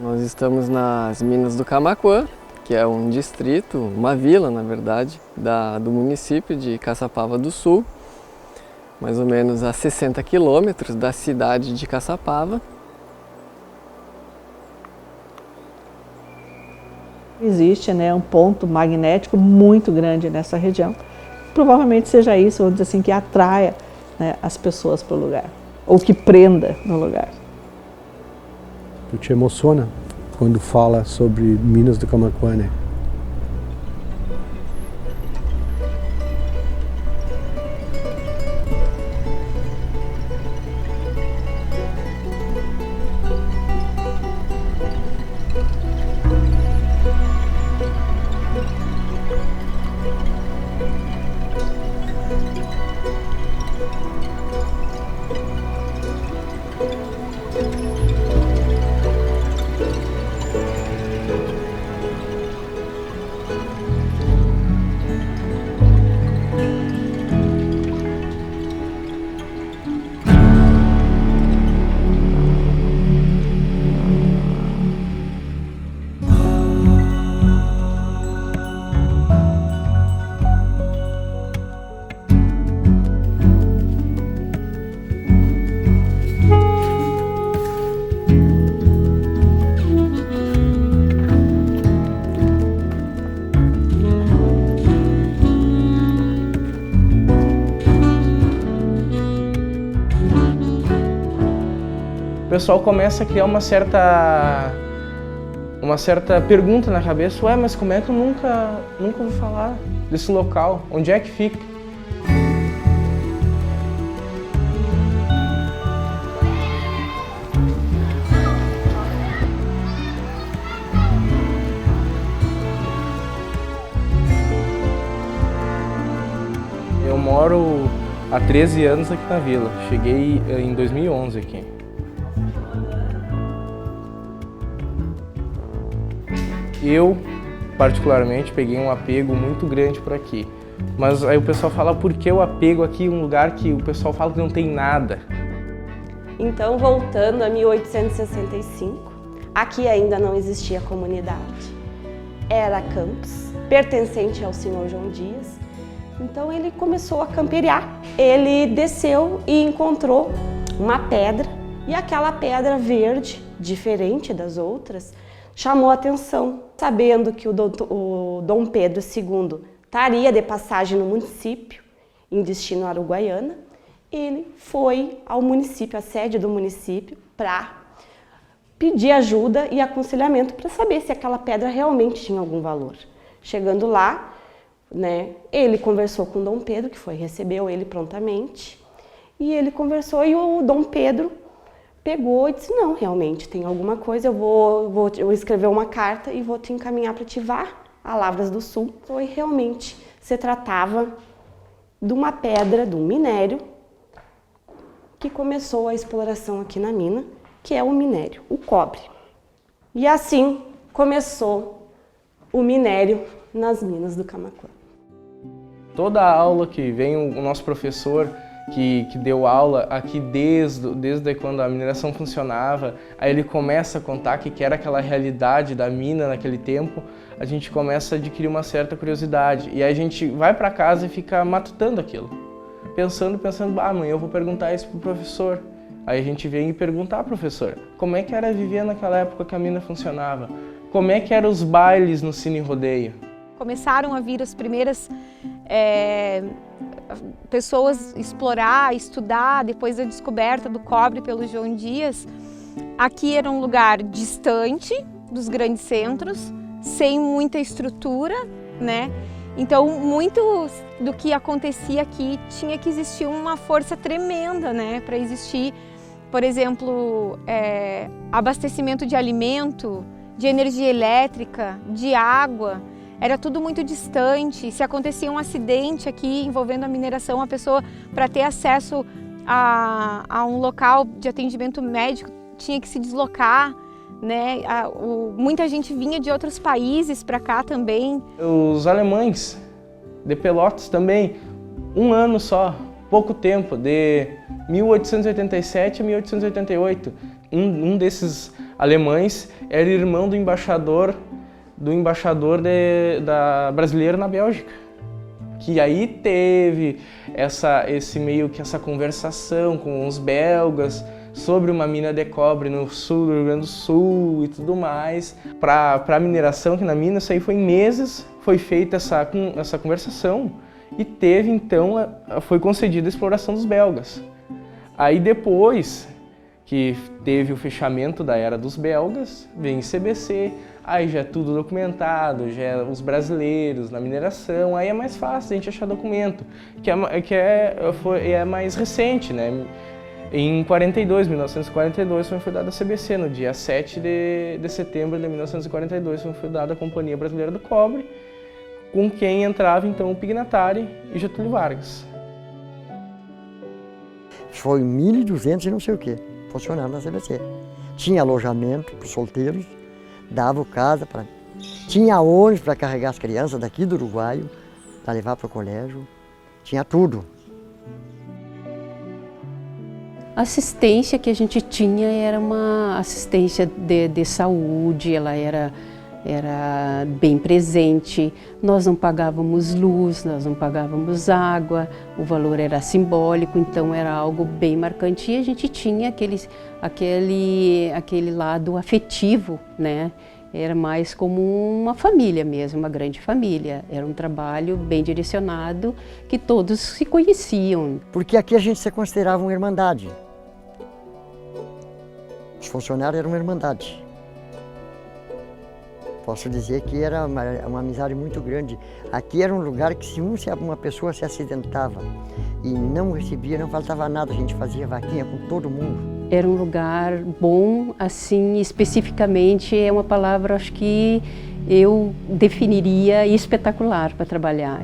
Nós estamos nas Minas do Camaquã, que é um distrito, uma vila, na verdade, do município de Caçapava do Sul, mais ou menos a 60 quilômetros da cidade de Caçapava. Existe, né, um ponto magnético muito grande nessa região. Provavelmente seja isso, vamos dizer assim, que atraia, né, as pessoas para o lugar, ou que prenda no lugar. Tu te emociona quando fala sobre Minas do Camaquã, né? O pessoal começa a criar uma certa pergunta na cabeça: ué, mas como é que eu nunca ouvi falar desse local? Onde é que fica? Eu moro há 13 anos aqui na vila. Cheguei em 2011 aqui. Eu, particularmente, peguei um apego muito grande por aqui. Mas aí o pessoal fala: por que o apego aqui, um lugar que o pessoal fala que não tem nada? Então, voltando a 1865, aqui ainda não existia comunidade. Era campos, pertencente ao senhor João Dias. Então ele começou a camperiar. Ele desceu e encontrou uma pedra, e aquela pedra verde, diferente das outras, chamou a atenção. Sabendo que o Dom Pedro II estaria de passagem no município, em destino a Uruguaiana, ele foi ao município, à sede do município, para pedir ajuda e aconselhamento para saber se aquela pedra realmente tinha algum valor. Chegando lá, né, ele conversou com o Dom Pedro, que recebeu ele prontamente, e ele conversou, e o Dom Pedro pegou e disse: não, realmente tem alguma coisa, eu vou escrever uma carta e vou te encaminhar para ativar a Lavras do Sul. E realmente se tratava de uma pedra, de um minério, que começou a exploração aqui na mina, que é o minério, o cobre. E assim começou o minério nas Minas do Camaquã. Toda a aula que vem o nosso professor que deu aula aqui desde quando a mineração funcionava, aí ele começa a contar que era aquela realidade da mina naquele tempo, a gente começa a adquirir uma certa curiosidade. E aí a gente vai para casa e fica matutando aquilo, pensando, amanhã eu vou perguntar isso pro professor. Aí a gente vem e perguntar: professor, como é que era viver naquela época que a mina funcionava? Como é que eram os bailes no Cine Rodeio? Começaram a vir as primeiras pessoas explorar, estudar, depois da descoberta do cobre pelo João Dias. Aqui era um lugar distante dos grandes centros, sem muita estrutura, né? Então, muito do que acontecia aqui tinha que existir uma força tremenda, né? Para existir, por exemplo, abastecimento de alimento, de energia elétrica, de água. Era tudo muito distante. Se acontecia um acidente aqui envolvendo a mineração, a pessoa, para ter acesso a um local de atendimento médico, tinha que se deslocar, né? Muita gente vinha de outros países para cá também. Os alemães de Pelotas também, um ano só, pouco tempo, de 1887 a 1888. Um desses alemães, era irmão do embaixador da brasileiro na Bélgica. Que aí teve essa conversação com os belgas sobre uma mina de cobre no sul do Rio Grande do Sul e tudo mais. Para a mineração aqui na mina, isso aí foi em meses, foi feita essa conversação e teve então, foi concedida a exploração dos belgas. Aí depois que teve o fechamento da era dos belgas, vem CBC, aí já é tudo documentado, já é os brasileiros na mineração, aí é mais fácil a gente achar documento, que é mais recente, né? Em 1942 foi fundada a CBC, no dia 7 de setembro de 1942 foi fundada a Companhia Brasileira do Cobre, com quem entrava então o Pignatari e Getúlio Vargas. Foi 1.200 e não sei o quê, funcionando na CBC. Tinha alojamento para os solteiros, dava casa para... Tinha ônibus para carregar as crianças daqui do Uruguai, para levar para o colégio, tinha tudo. A assistência que a gente tinha era uma assistência de saúde, ela era bem presente, nós não pagávamos luz, nós não pagávamos água, o valor era simbólico, então era algo bem marcante e a gente tinha aquele lado afetivo, né? Era mais como uma família mesmo, uma grande família, era um trabalho bem direcionado que todos se conheciam. Porque aqui a gente se considerava uma irmandade. Os funcionários eram uma irmandade. Posso dizer que era uma amizade muito grande. Aqui era um lugar que se uma pessoa se acidentava e não recebia, não faltava nada, a gente fazia vaquinha com todo mundo. Era um lugar bom, assim, especificamente é uma palavra, acho que eu definiria espetacular para trabalhar.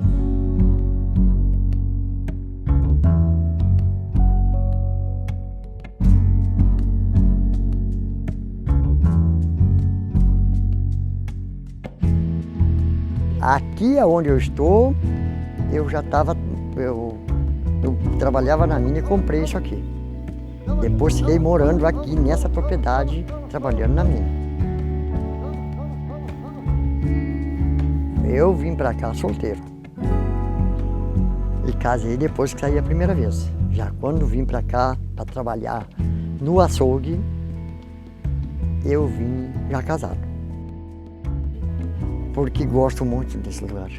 Aqui onde eu estou, eu trabalhava na mina e comprei isso aqui. Depois fiquei morando aqui nessa propriedade, trabalhando na mina. Eu vim para cá solteiro. E casei depois que saí a primeira vez. Já quando vim para cá para trabalhar no açougue, eu vim já casado. Porque gosto muito desse lugar.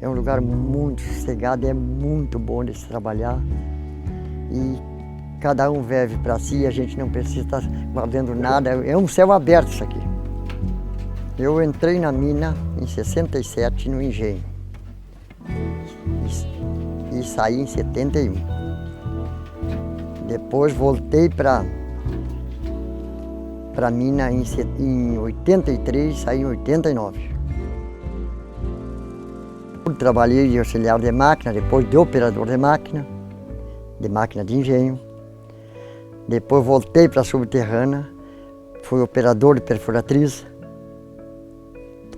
É um lugar muito sossegado, é muito bom de se trabalhar. E cada um vive para si, a gente não precisa estar guardando nada. É um céu aberto isso aqui. Eu entrei na mina em 67 no engenho. E saí em 71. Depois voltei para a mina em 83, saí em 89. Trabalhei de auxiliar de máquina, depois de operador de máquina de engenho. Depois voltei para a subterrânea, fui operador de perfuratriz,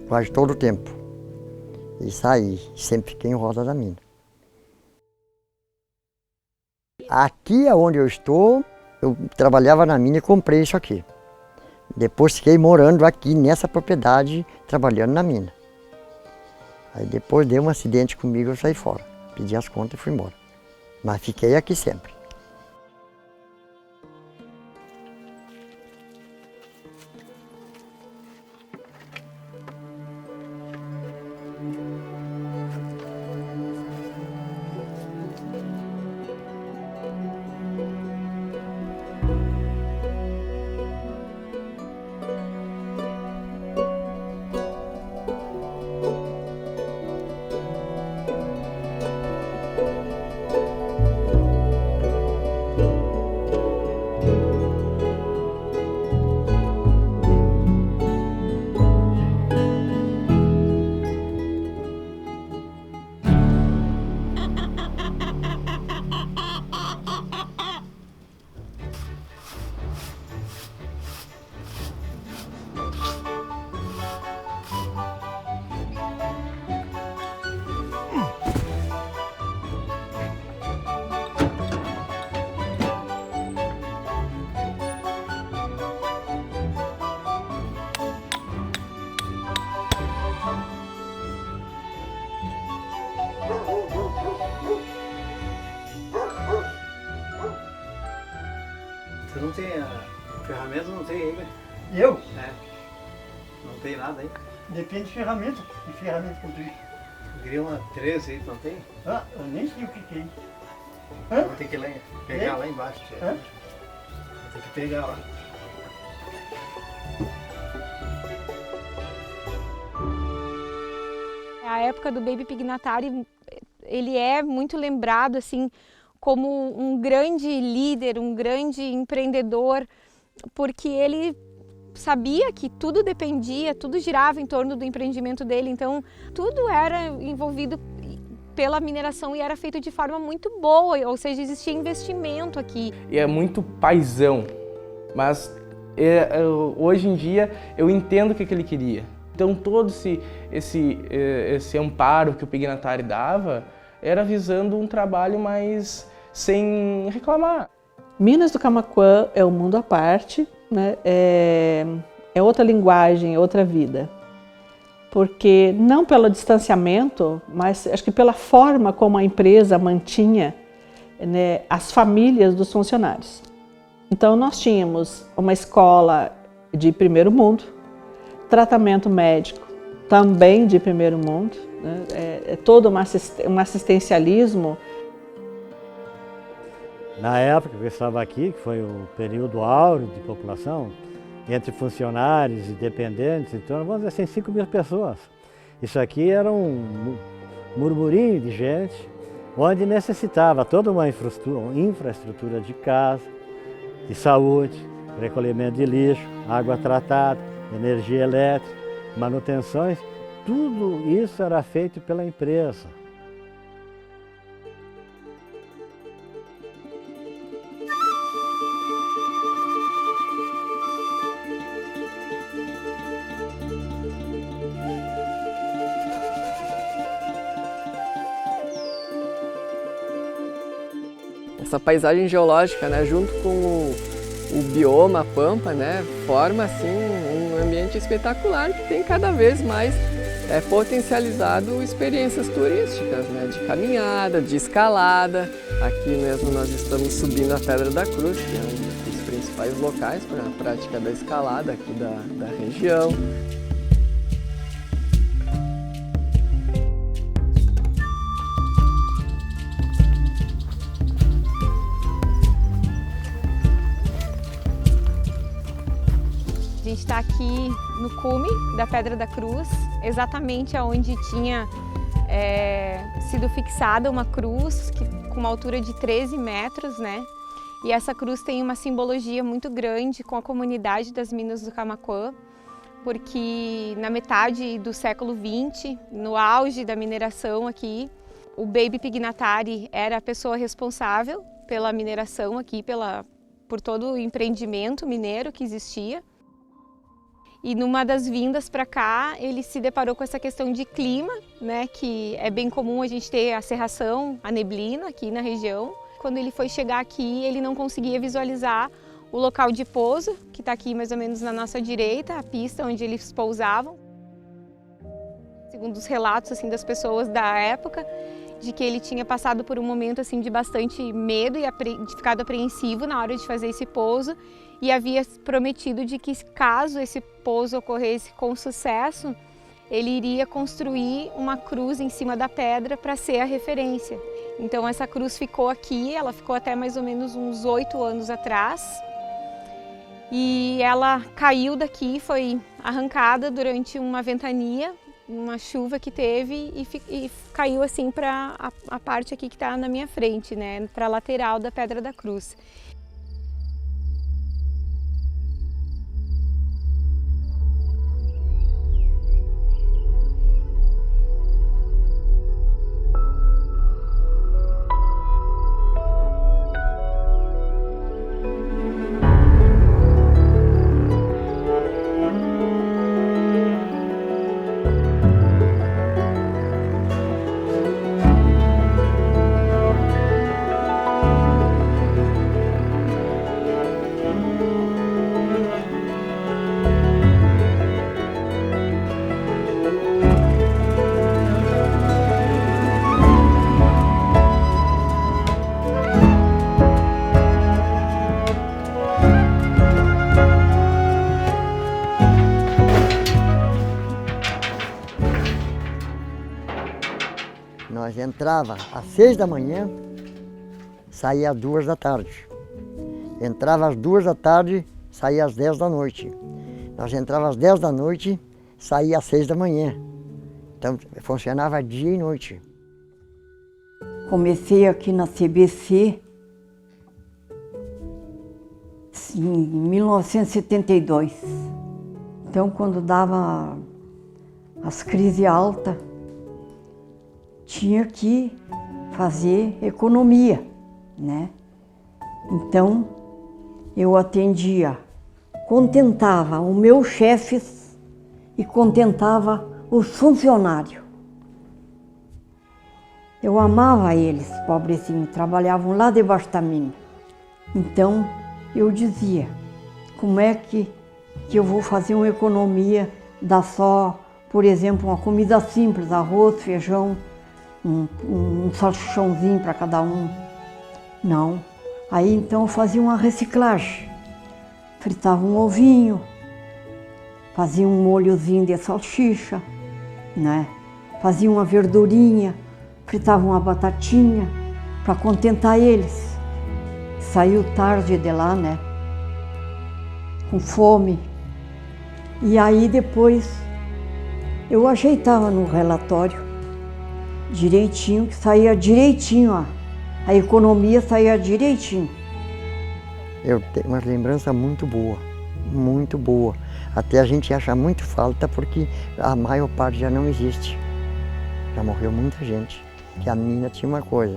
quase todo o tempo. E saí, sempre fiquei em roda da mina. Aqui onde eu estou, eu trabalhava na mina e comprei isso aqui. Depois fiquei morando aqui nessa propriedade, trabalhando na mina. Aí depois deu um acidente comigo, eu saí fora. Pedi as contas e fui embora. Mas fiquei aqui sempre. Você não tem ferramenta, não tem aí, né? Eu? É. Não tem nada aí. Depende de ferramenta. Que ferramenta que eu tenho? Eu queria uma 13 aí, não tem? Ah, eu nem sei o que tem. Eu vou ter que pegar lá embaixo. Hã? Vou ter que pegar lá. A época do Baby Pignatari, ele é muito lembrado assim como um grande líder, um grande empreendedor, porque ele sabia que tudo dependia, tudo girava em torno do empreendimento dele, então tudo era envolvido pela mineração e era feito de forma muito boa, ou seja, existia investimento aqui. E é muito paisão, mas hoje em dia eu entendo o que ele queria. Então todo esse amparo que o Pignatari dava era visando um trabalho mais sem reclamar. Minas do Camaquã é um mundo à parte, né? É outra linguagem, é outra vida. Porque não pelo distanciamento, mas acho que pela forma como a empresa mantinha, né, as famílias dos funcionários. Então nós tínhamos uma escola de primeiro mundo, tratamento médico também de primeiro mundo, né? É todo um assistencialismo. Na época que eu estava aqui, que foi o período áureo de população, entre funcionários e dependentes, então vamos dizer assim, 5 mil pessoas. Isso aqui era um murmurinho de gente, onde necessitava toda uma infraestrutura de casa, de saúde, recolhimento de lixo, água tratada, energia elétrica, manutenções, tudo isso era feito pela empresa. Essa paisagem geológica, né, junto com o bioma, a pampa, né, forma assim um ambiente espetacular que tem cada vez mais potencializado experiências turísticas, né, de caminhada, de escalada. Aqui mesmo nós estamos subindo a Pedra da Cruz, que é um dos principais locais para a prática da escalada aqui da região. A gente está aqui no cume da Pedra da Cruz, exatamente onde tinha sido fixada uma cruz com uma altura de 13 metros, né? E essa cruz tem uma simbologia muito grande com a comunidade das Minas do Camaquã, porque na metade do século XX, no auge da mineração aqui, o Baby Pignatari era a pessoa responsável pela mineração aqui, por todo o empreendimento mineiro que existia. E numa das vindas para cá, ele se deparou com essa questão de clima, né, que é bem comum a gente ter a cerração, a neblina aqui na região. Quando ele foi chegar aqui, ele não conseguia visualizar o local de pouso, que está aqui mais ou menos na nossa direita, a pista onde eles pousavam. Segundo os relatos assim, das pessoas da época, de que ele tinha passado por um momento assim, de bastante medo e ficado apreensivo na hora de fazer esse pouso, e havia prometido de que caso esse pouso ocorresse com sucesso, ele iria construir uma cruz em cima da pedra para ser a referência. Então essa cruz ficou aqui, ela ficou até mais ou menos uns 8 anos atrás, e ela caiu daqui, foi arrancada durante uma ventania, uma chuva que teve, e caiu assim para a parte aqui que está na minha frente, né, para a lateral da Pedra da Cruz. entrava às 6 da manhã, saía às 2 da tarde. Entrava às 2 da tarde, saía às 10 da noite. Nós entrava às 10 da noite, saía às 6 da manhã. Então funcionava dia e noite. Comecei aqui na CBC em 1972. Então, quando dava as crises altas, tinha que fazer economia, né? Então, eu atendia, contentava os meus chefes e contentava os funcionários. Eu amava eles, pobrezinhos, trabalhavam lá debaixo da mina. Então, eu dizia, como é que eu vou fazer uma economia, dar só, por exemplo, uma comida simples, arroz, feijão, um salsichãozinho para cada um? Não. Aí então eu fazia uma reciclagem. Fritava um ovinho, fazia um molhozinho de salsicha, né? Fazia uma verdurinha, fritava uma batatinha para contentar eles. Saiu tarde de lá, né? Com fome. E aí depois eu ajeitava no relatório direitinho, que saía direitinho, ó. A economia saía direitinho. Eu tenho uma lembrança muito boa, muito boa. Até a gente acha muito falta porque a maior parte já não existe. Já morreu muita gente. Que a mina tinha uma coisa,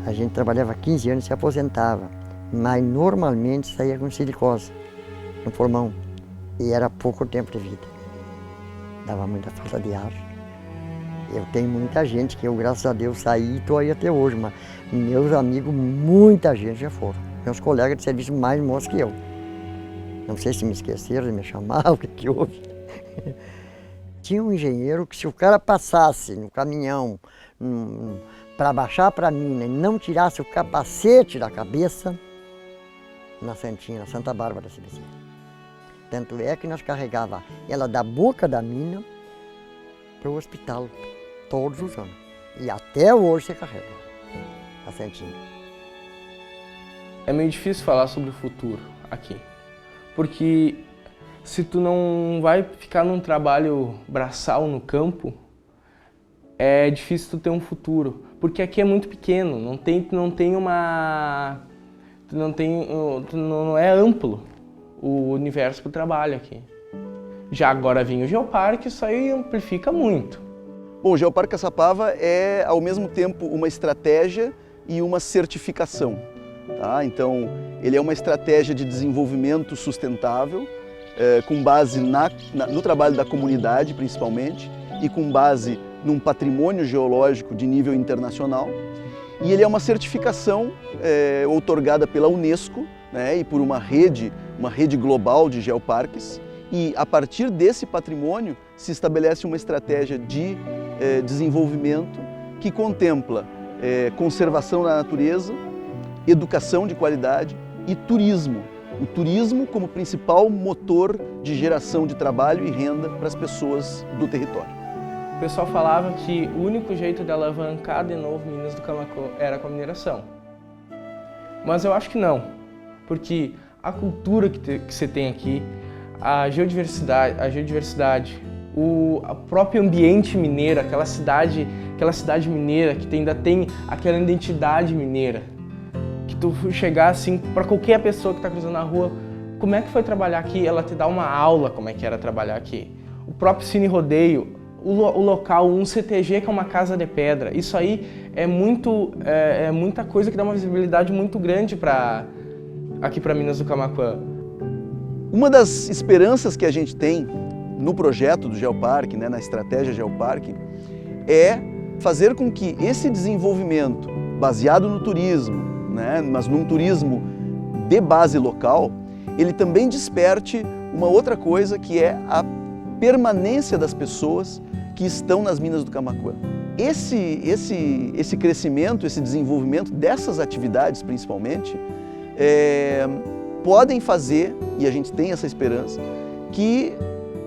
a gente trabalhava 15 anos e se aposentava, mas normalmente saía com silicose no pulmão e era pouco tempo de vida. Dava muita falta de ar. Eu tenho muita gente que eu, graças a Deus, saí e estou aí até hoje, mas meus amigos, muita gente já foram. Meus colegas de serviço mais moços que eu. Não sei se me esqueceram de me chamar, o que houve. Tinha um engenheiro que se o cara passasse no caminhão para baixar para a mina e não tirasse o capacete da cabeça, na Santinha, na Santa Bárbara da CBC. Tanto é que nós carregava ela da boca da mina para o hospital, todos os anos. E até hoje se carrega a Santinha. É meio difícil falar sobre o futuro aqui, porque se tu não vai ficar num trabalho braçal no campo, é difícil tu ter um futuro, porque aqui é muito pequeno, não é amplo o universo para o trabalho aqui. Já agora vem o Geoparque, isso aí amplifica muito. Bom, o Geoparque Caçapava é ao mesmo tempo uma estratégia e uma certificação. Tá? Então, ele é uma estratégia de desenvolvimento sustentável, com base no trabalho da comunidade, principalmente, e com base num patrimônio geológico de nível internacional. E ele é uma certificação outorgada pela Unesco, né, e por uma rede global de geoparques. E a partir desse patrimônio se estabelece uma estratégia de desenvolvimento que contempla conservação da natureza, educação de qualidade e turismo. O turismo como principal motor de geração de trabalho e renda para as pessoas do território. O pessoal falava que o único jeito de alavancar de novo Minas do Camaquã era com a mineração. Mas eu acho que não, porque a cultura que você tem aqui, a geodiversidade, o próprio ambiente mineiro, aquela cidade mineira que ainda tem aquela identidade mineira, que tu chegar assim para qualquer pessoa que está cruzando a rua, como é que foi trabalhar aqui? Ela te dá uma aula como é que era trabalhar aqui. O próprio Cine Rodeio, o local, um CTG que é uma casa de pedra, isso aí é muita coisa que dá uma visibilidade muito grande aqui para Minas do Camaquã. Uma das esperanças que a gente tem no projeto do Geoparque, né, na estratégia Geoparque, é fazer com que esse desenvolvimento baseado no turismo, né, mas num turismo de base local, ele também desperte uma outra coisa que é a permanência das pessoas que estão nas Minas do Camaquã. Esse crescimento, esse desenvolvimento dessas atividades principalmente, podem fazer, e a gente tem essa esperança, que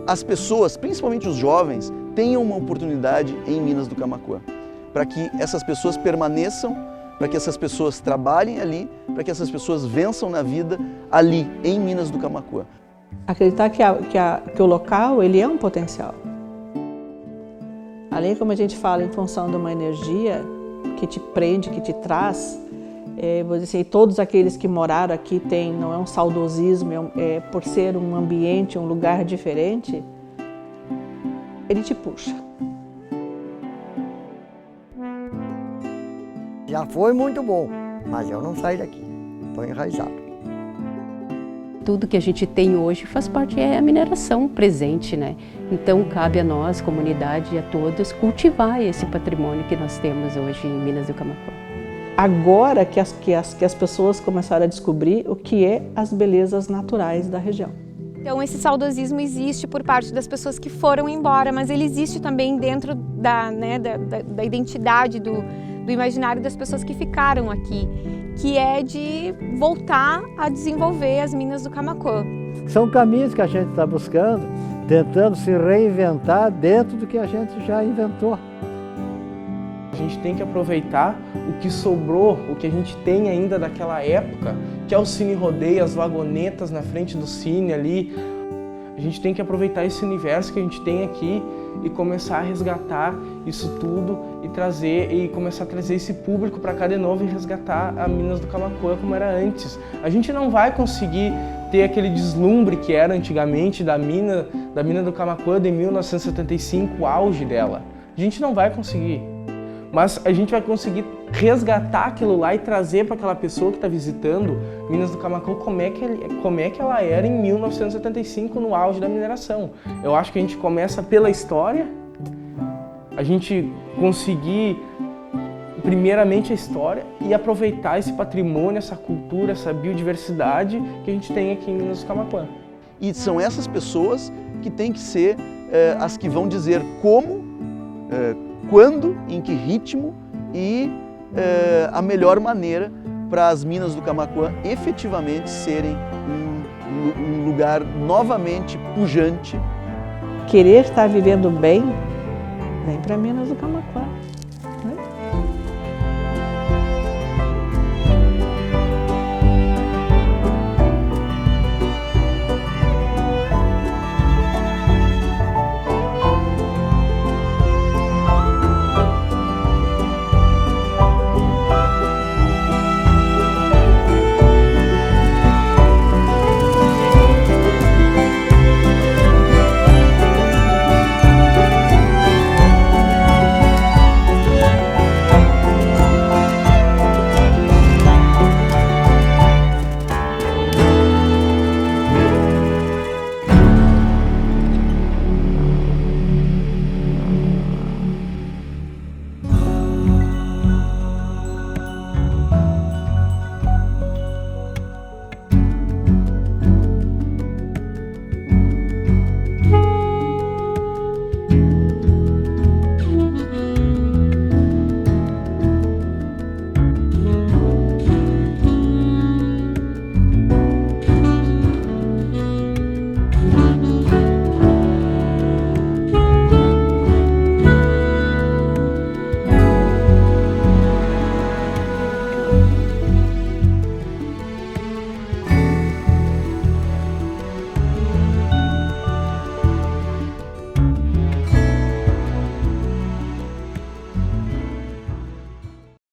as pessoas, principalmente os jovens, tenham uma oportunidade em Minas do Camaquã. para que essas pessoas permaneçam, para que essas pessoas trabalhem ali, para que essas pessoas vençam na vida ali, em Minas do Camaquã. Acreditar que o local ele é um potencial. Além, como a gente fala, em função de uma energia que te prende, que te traz, vou dizer assim, todos aqueles que moraram aqui não é um saudosismo, por ser um ambiente, um lugar diferente, ele te puxa. Já foi muito bom, mas eu não saí daqui, estou enraizado. Tudo que a gente tem hoje faz parte, é a mineração presente, né? Então cabe a nós, comunidade e a todos, cultivar esse patrimônio que nós temos hoje em Minas do Camaquã. Agora que as pessoas começaram a descobrir o que é as belezas naturais da região. Então esse saudosismo existe por parte das pessoas que foram embora, mas ele existe também dentro da identidade, do imaginário das pessoas que ficaram aqui, que é de voltar a desenvolver as Minas do Camaquã. São caminhos que a gente está buscando, tentando se reinventar dentro do que a gente já inventou. A gente tem que aproveitar o que sobrou, o que a gente tem ainda daquela época, que é o cine rodeio, as vagonetas na frente do cine ali. A gente tem que aproveitar esse universo que a gente tem aqui e começar a resgatar isso tudo e começar a trazer esse público para cá de novo e resgatar a Minas do Camaquã como era antes. A gente não vai conseguir ter aquele deslumbre que era antigamente da mina do Camaquã de 1975, o auge dela. A gente não vai conseguir. Mas a gente vai conseguir resgatar aquilo lá e trazer para aquela pessoa que está visitando Minas do Camaquã como é que ela era em 1975, no auge da mineração. Eu acho que a gente começa pela história, a gente conseguir primeiramente a história e aproveitar esse patrimônio, essa cultura, essa biodiversidade que a gente tem aqui em Minas do Camaquã. E são essas pessoas que têm que ser as que vão dizer como, quando, em que ritmo e a melhor maneira para as Minas do Camaquã efetivamente serem um lugar novamente pujante. Querer estar vivendo bem, vem para Minas do Camaquã.